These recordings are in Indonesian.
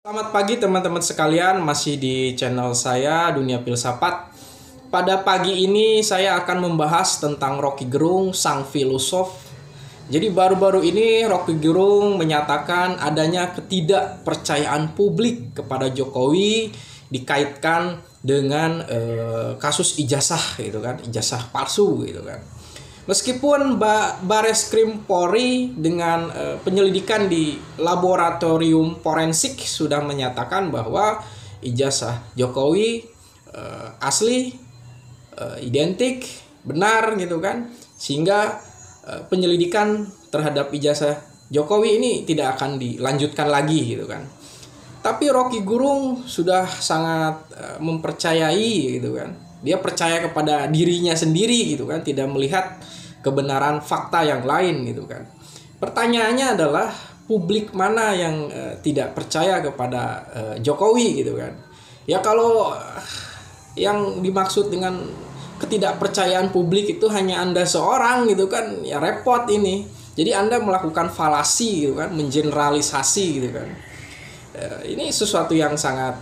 Selamat pagi teman-teman sekalian, masih di channel saya Dunia Filsafat. Pada pagi ini saya akan membahas tentang Rocky Gerung, sang filosof. Jadi baru-baru ini Rocky Gerung menyatakan adanya ketidakpercayaan publik kepada Jokowi dikaitkan dengan kasus ijazah gitu kan, ijazah palsu gitu kan. Meskipun Bareskrim Polri dengan penyelidikan di laboratorium forensik sudah menyatakan bahwa ijazah Jokowi asli, identik, benar gitu kan, sehingga penyelidikan terhadap ijazah Jokowi ini tidak akan dilanjutkan lagi gitu kan. Tapi Rocky Gerung sudah sangat mempercayai gitu kan. Dia percaya kepada dirinya sendiri gitu kan, tidak melihat kebenaran fakta yang lain gitu kan. Pertanyaannya adalah publik mana yang tidak percaya kepada Jokowi gitu kan. Ya kalau yang dimaksud dengan ketidakpercayaan publik itu hanya Anda seorang gitu kan, ya repot ini. Jadi Anda melakukan falasi gitu kan, mengeneralisasi gitu kan. Ini sesuatu yang sangat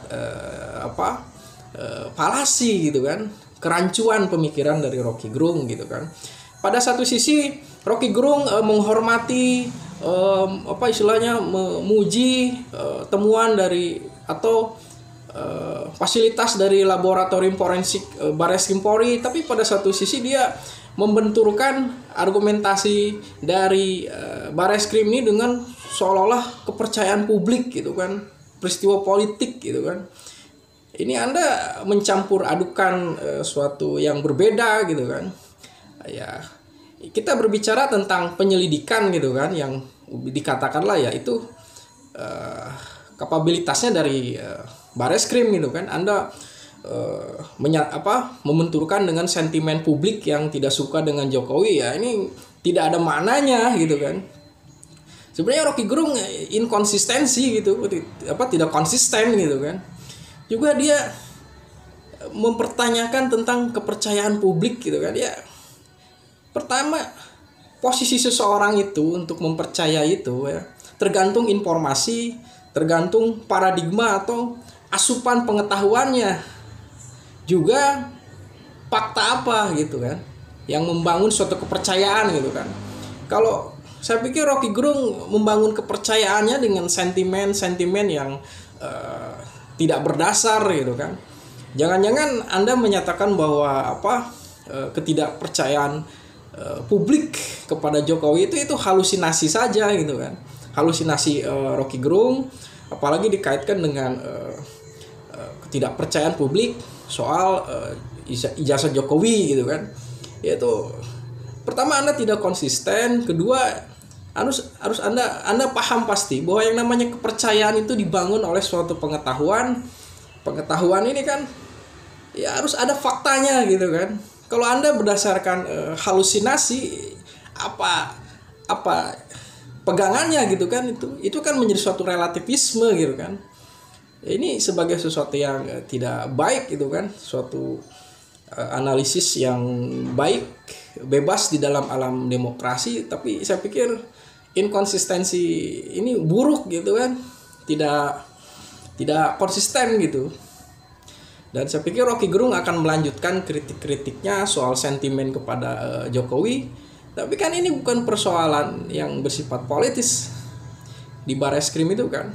falasi gitu kan, kerancuan pemikiran dari Rocky Gerung gitu kan. Pada satu sisi Rocky Gerung menghormati memuji temuan dari atau fasilitas dari laboratorium forensik Bareskrim Polri, tapi pada satu sisi dia membenturkan argumentasi dari Bareskrim ini dengan seolah-olah kepercayaan publik gitu kan, peristiwa politik gitu kan. Ini Anda mencampur adukan suatu yang berbeda gitu kan. Ya, kita berbicara tentang penyelidikan gitu kan, yang dikatakanlah ya itu kapabilitasnya dari Bareskrim gitu kan. Anda membenturkan dengan sentimen publik yang tidak suka dengan Jokowi, ya ini tidak ada maknanya gitu kan. Sebenarnya Rocky Gerung inkonsistensi gitu, tidak konsisten gitu kan. Juga dia mempertanyakan tentang kepercayaan publik gitu kan. Ya, pertama, posisi seseorang itu untuk mempercayai itu ya tergantung informasi, tergantung paradigma atau asupan pengetahuannya, juga fakta apa gitu kan yang membangun suatu kepercayaan gitu kan. Kalau saya pikir Rocky Gerung membangun kepercayaannya dengan sentimen-sentimen yang tidak berdasar gitu kan. Jangan-jangan Anda menyatakan bahwa ketidakpercayaan publik kepada Jokowi itu halusinasi saja gitu kan. Halusinasi Rocky Gerung, apalagi dikaitkan dengan ketidakpercayaan publik soal ijazah Jokowi gitu kan. Yaitu pertama, Anda tidak konsisten, kedua harus Anda paham pasti bahwa yang namanya kepercayaan itu dibangun oleh suatu pengetahuan. Pengetahuan ini kan ya harus ada faktanya gitu kan. Kalau Anda berdasarkan halusinasi, apa pegangannya gitu kan, itu kan menjadi suatu relativisme gitu kan. Ini sebagai sesuatu yang tidak baik gitu kan, suatu analisis yang baik, bebas di dalam alam demokrasi, tapi saya pikir inkonsistensi ini buruk gitu kan, tidak konsisten gitu. Dan saya pikir Rocky Gerung akan melanjutkan kritik-kritiknya soal sentimen kepada Jokowi. Tapi kan ini bukan persoalan yang bersifat politis di Bareskrim itu kan.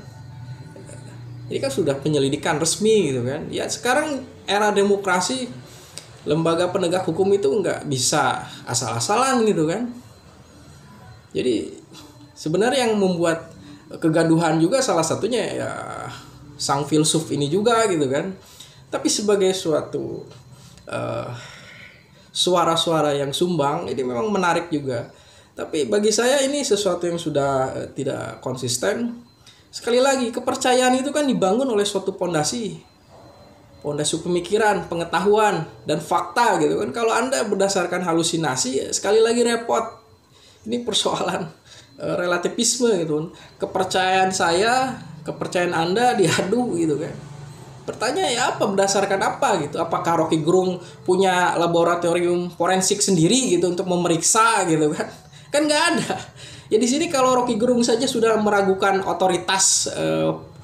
Ini kan sudah penyelidikan resmi gitu kan. Ya sekarang era demokrasi, lembaga penegak hukum itu nggak bisa asal-asalan gitu kan. Jadi sebenarnya yang membuat kegaduhan juga salah satunya ya sang filsuf ini juga gitu kan. Tapi sebagai suatu suara-suara yang sumbang, ini memang menarik juga. Tapi bagi saya ini sesuatu yang sudah tidak konsisten. Sekali lagi, kepercayaan itu kan dibangun oleh suatu pondasi pemikiran, pengetahuan, dan fakta gitu kan. Kalau Anda berdasarkan halusinasi, sekali lagi repot. Ini persoalan relativisme gitu. Kepercayaan saya, kepercayaan Anda diadu gitu kan. Pertanyaan ya berdasarkan apa gitu? Apakah Rocky Gerung punya laboratorium forensik sendiri gitu untuk memeriksa gitu kan? Kan nggak ada. Ya di sini kalau Rocky Gerung saja sudah meragukan otoritas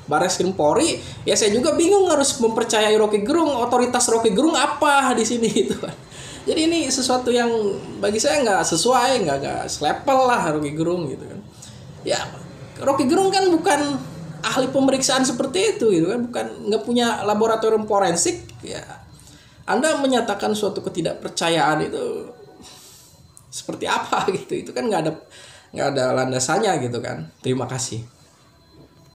Barreskrim Polri, ya saya juga bingung harus mempercayai Rocky Gerung, otoritas Rocky Gerung apa di sini gitu kan. Jadi ini sesuatu yang bagi saya nggak sesuai, nggak selevel lah Rocky Gerung gitu kan. Ya Rocky Gerung kan bukan ahli pemeriksaan seperti itu gitu kan, bukan, nggak punya laboratorium forensik. Ya Anda menyatakan suatu ketidakpercayaan itu seperti apa gitu, itu kan nggak ada landasannya gitu kan. Terima kasih.